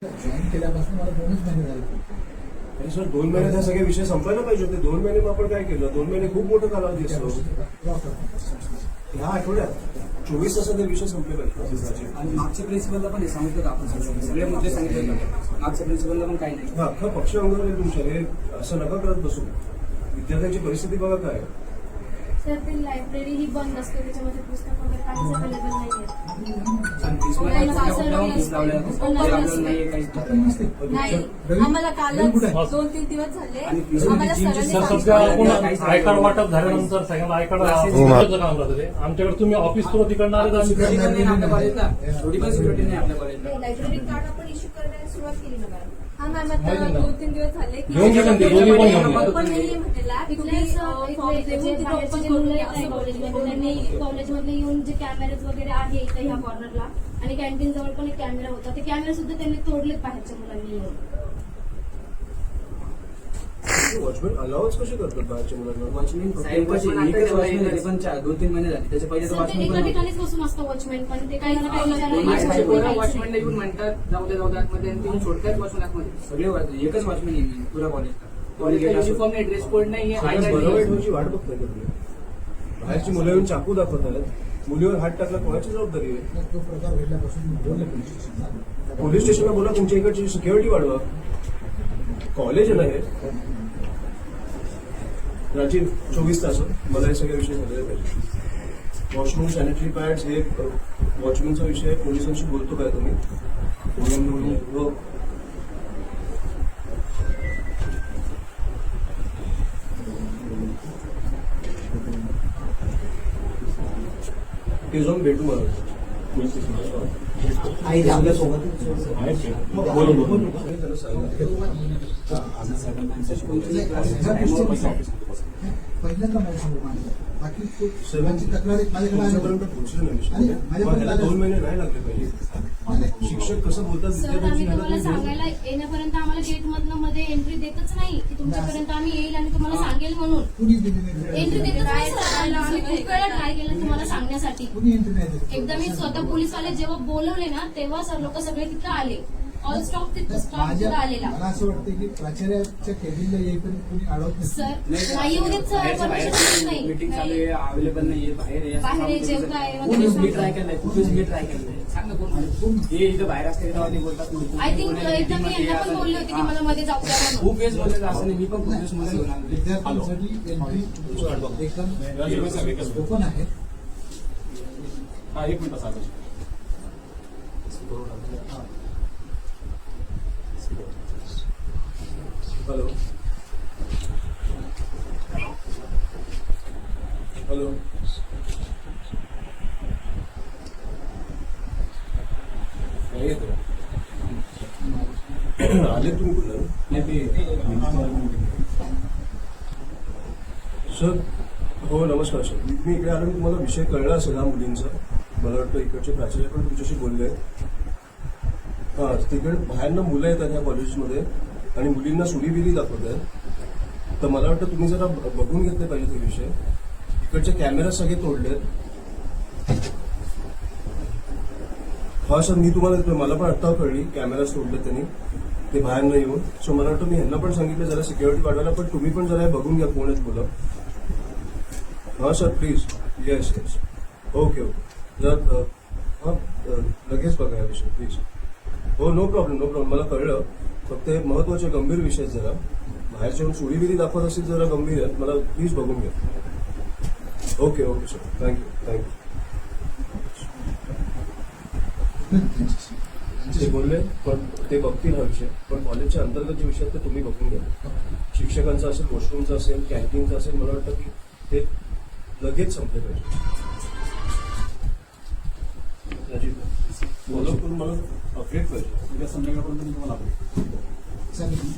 Join केल्यापासून मला 2च महिने झाले. आणि सर 2 महिन्यात हे सगळे विषय संपायला पाहिजे होते. 2 महिने मग आपण काय केलं? 2 महिने खूप मोठा कालावधी असतो. ह्या आठवड्यात 24 तासात हे विषय संपले पाहिजे. आणि मागच्या प्रिन्सिपलला पण हे सांगितलं का आपण सगळे मुद्दे सांगितले का? मागच्या प्रिन्सिपलला पण काही नाही. अख्खा पक्ष अंगावर आहे तुमच्या. हे असं नका करत बसू. विद्यार्थ्यांची परिस्थिती बघा काय. सर ते लायब्ररी ही बंद असते, त्याच्यामध्ये पुस्तक वगैरे काहीच अवेलेबल नाहीये. नाही, आम्हाला कालच 2-3 दिवस झाले. आम्हाला सरांनी आय कार्ड वाटप झाल्यानंतर सगळ्यांना आय कार्ड काम करते. आमच्याकडे तुम्ही ऑफिस थ्रू तिकडनं आले तर थोडी पण सिक्युरिटी नाही आपल्या कॉलेजला. लायब्ररी कार्ड आपण इश्यू करायला सुरुवात केली ना मॅडम. हा मॅम, आता 2-3 दिवस झाले की घेऊन घेऊन ते दोन्ही पण घेऊन घ्या. पण नाहीये म्हटलेला इथलेच बाहेरचे मुलं आहेत कॉलेजमध्ये, त्यांनी कॉलेजमध्ये येऊन जे कॅमेरेज वगैरे आहे इथं ह्या कॉर्नरला आणि कॅन्टीन जवळ पण एक कॅमेरा होता, ते कॅमेरा सुद्धा त्यांनी तोडलेत बाहेरच्या मुलांनी येऊन. वॉचमॅन अलाउच कसे करतात बाहेरच्या मुलांना? वॉचमॅन साहेब कशी एकच वॉचमॅन झाले पण 2-3 महिने झाले. त्याच्या पहिले सर ते वॉचमॅन एका पण ठिकाणीच बसून असतं वॉचमॅन, पण ते काही ना काही वॉचमॅनला येऊन म्हणतात जाऊ द्या आतमध्ये आणि ते सोडतात वॉचमॅन आतमध्ये. सगळे एकच वॉचमॅन येईल पुरा कॉलेजला. युनिफॉर्म नाही, ड्रेस कोड नाही, बरोबर वाट बघताय का तुम्ही? बाहेरची मुलं येऊन चाकू दाखवत आहेत. मुलीवर हात टाकला कोणाची जबाबदारी आहे? तो प्रकार घडल्यापासून बोलले पोलीस स्टेशनला. पोलीस स्टेशनला बोला, तुमच्या इकडची सिक्युरिटी वाढवा. कॉलेज आहे ना हे. राजीव 24 तास मला हे सगळे विषय झालेले पाहिजे. वॉशरूम, सॅनिटरी पॅड्स, हे वॉचमॅनचा विषय पोलिसांशी बोलतो काय तुम्ही? ते जाऊन भेटू मला पोलीस स्टेशनला. पहिल्यांदा मला सांगू मानलं. बाकी सर्वांची तक्रार माझ्याकडे तुमच्यापर्यंत पोहोचलं नाही. ह्याला 2 महिने नाही लागले पाहिजे. शिक्षक कसं बोलतात सर आम्ही तुम्हाला सांगायला येण्यापर्यंत आम्हाला गेट मधनं मध्ये एंट्री देतच नाही की तुमच्यापर्यंत आम्ही येईल आणि तुम्हाला सांगेल म्हणून. कुणी दिली नाही. एंट्री देतच नाही सर. आम्ही खूप वेळा ट्राय केलं तुम्हाला सांगण्यासाठी. कुणी एंट्री नाही देत. एकदा मी स्वतः पोलीसवाले जेव्हा बोलवले ना, तेव्हा सर लोक सगळे तिथं आले. ऑल स्टॉप स्टॉप तिथं आलेला. मला असं वाटतं की प्राचार्याच्या केबिनला येईपर्यंत कुणी अडवत नाही. सर नाही येऊ देत सर, परमिशन नाही. मीटिंग चालू आहे, अवेलेबल नाहीये, बाहेर बाहेर जेवताय खूप मी ट्राय केलंय, खूप मी ट्राय केलंय. सांग ना कोण हे इथं बाहेर असते तेव्हा ते बोलतात. आय थिंक एकदा मी यांना पण बोलले होते की मला मध्ये जाऊ द्या म्हणून. खूप वेळेस बोललेलं असं नाही. मी पण खूप वेळेस मध्ये घेऊन आलो. विद्यार्थ्यांसाठी एंट्री एकदम ओपन आहे. एक मिनिट साधं. हॅलो हॅलो आले तुम्ही बोला. सर हो नमस्कार सर. मी इकडे आलो. तुम्हाला विषय कळला असेल हा मुलींचा. मला वाटतं इकडचे प्राचार्य पण तुमच्याशी बोलले. हां, तिकडे बाहेरनं मुलं येतात ह्या कॉलेजमध्ये आणि मुलींना सुडीबिरी दाखवत आहेत. तर मला वाटतं तुम्ही जरा बघून घेतले पाहिजे ते विषय. इकडचे कॅमेरा सगळे तोडलेत. हा सर मी तुम्हाला देतोय. मला पण आत्ता कळली कॅमेराज तोडले त्यांनी, ते बाहेर नाही येऊन. सो मला वाटतं मी ह्यांना पण सांगितलं जरा सिक्युरिटी वाढवायला, पण तुम्ही पण जरा बघून घ्या कोण आहेत मुलं. हां sir please. Yes yes. Okay okay. जर हां लगेच बघा या विषय प्लीज. हो नो प्रॉब्लेम. मला कळलं. फक्त हे महत्वाचे गंभीर विषय जरा बाहेरच्या येऊन सुडीबिरी दाखवत असेल जरा गंभीर आहेत. मला प्लीज बघून घ्या. Okay sir. थँक्यू. ते बोलले पण ते बघतील हा विषय, पण कॉलेजच्या अंतर्गत जे विषय आहेत ते तुम्ही बघून घ्या. शिक्षकांचा असेल, वॉशरूमचा असेल, कॅन्टीनचा असेल, मला वाटतं की ते लगेच संपले पाहिजे. फॉलो करून मला अपडेट पाहिजे. उद्या संध्याकाळपर्यंत मी तुम्हाला अपडेट.